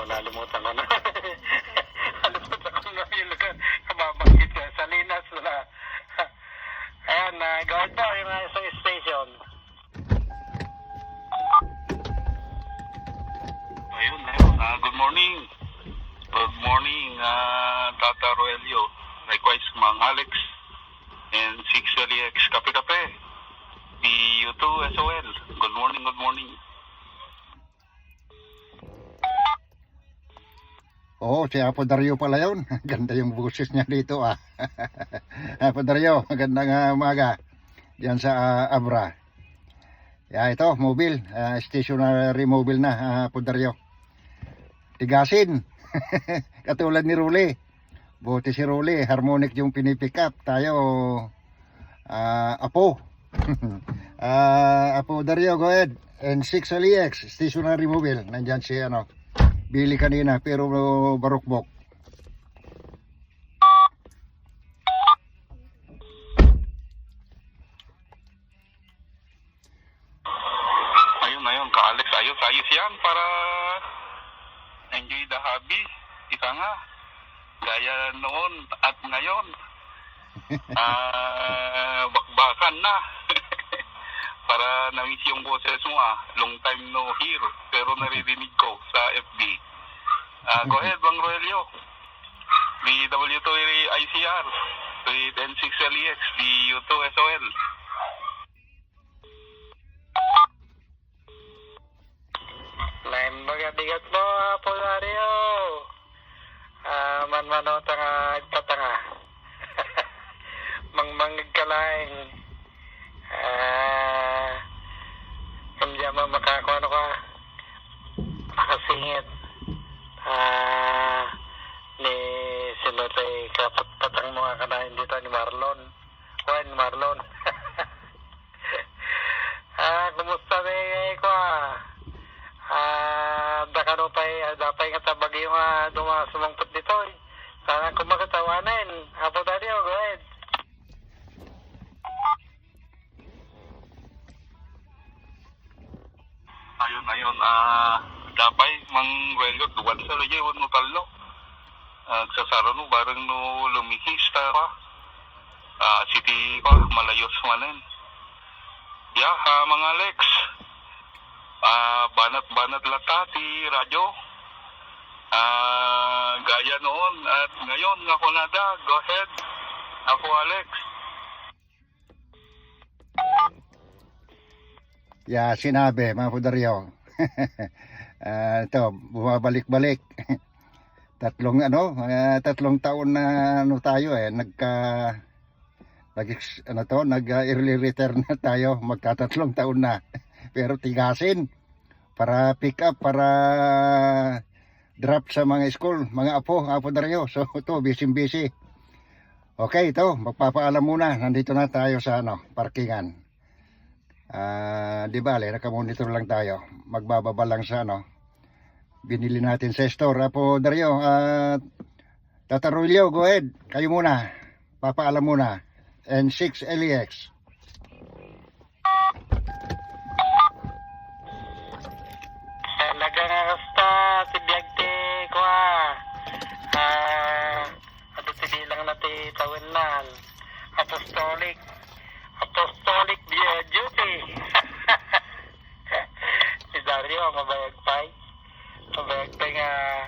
nalimutan ko na. Nalimutan ko na yung lugar. Mabanggit ko. Salinas na. Ayan, gawin po yung isang station. Ayun. Good morning. Good morning, Tata Roelio. Likewise, Mang Alex. And 6LEX Kape-Kape. The U2 SOL. Good morning, good morning. Oo, si Apo Dario pala yun. Ganda yung boses niya dito Apo Dario, magandang umaga. Diyan sa Abra. Ito, mobile. Stationary mobile na, Apo Dario. Tigasin. Katulad ni Ruli. Buti si Ruli, harmonic yung pinipick up. Tayo, Apo. Apo Dario, go ahead. And 6LEX, stationary mobile. Nandyan si Billy kanina, pero barukbok. Ayun, ka-Alex. Ayos yan para enjoy the hobby. Ika nga. Gaya noon at ngayon. Bakbakan na. Para na-miss yung boses mo long time no hear, pero naririnig ko sa FB. Go ahead, Bang Roelio. The W2 ICR with N6LEX, the U2 SOL. Bigat mo, Polario. Manmanota nga, agpatanga. Mangmangig ka lang. Hindi mo makakuha ka. Makasingit. Ni sinutay kapatpatang mga kanahin dito ni Marlon. Marlon. Kumusta na ko dapay nga tabag yung dumasumangpot dito sana kumakatawanan. Apo Dario, go ahead. Ayun, dapay mang Roelio, duwan sa lagi, huwag mo talo. Sasaro no, barang no lumihis tara. City ko, malayos manin. Mga Alex. Banat latati, radyo. Gaya noon at ngayon nga ko nada. Go ahead. Ako Alex. Sinabi, mga Apo Dario. Ito, bumabalik-balik. Tatlong taon na tayo nag-early return na tayo, magkatatlong taon na. Pero tigasin para pick up, para drop sa mga school, mga Apo Dario. So ito, busy. Okay, ito, magpapaalam muna. Nandito na tayo sa parkingan. Di bale, nakamonitor lang tayo. Magbababa lang sa binili natin sa store. Apo Dario, Tata Roelio, go ahead. Kayo muna. Papaalam muna. And 6LEX. Nagangasta tibiyagti ko at lang natin tawinan. Apostolic duty. Si Dario mabayag pa nga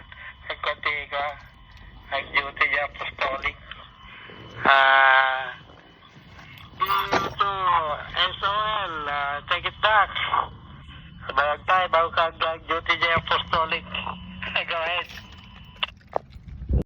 nagkunti ko ang duty niya apostolic. Dito SOL, take it back. Mabayag tayo bago ka duty niya apostolic. Go ahead.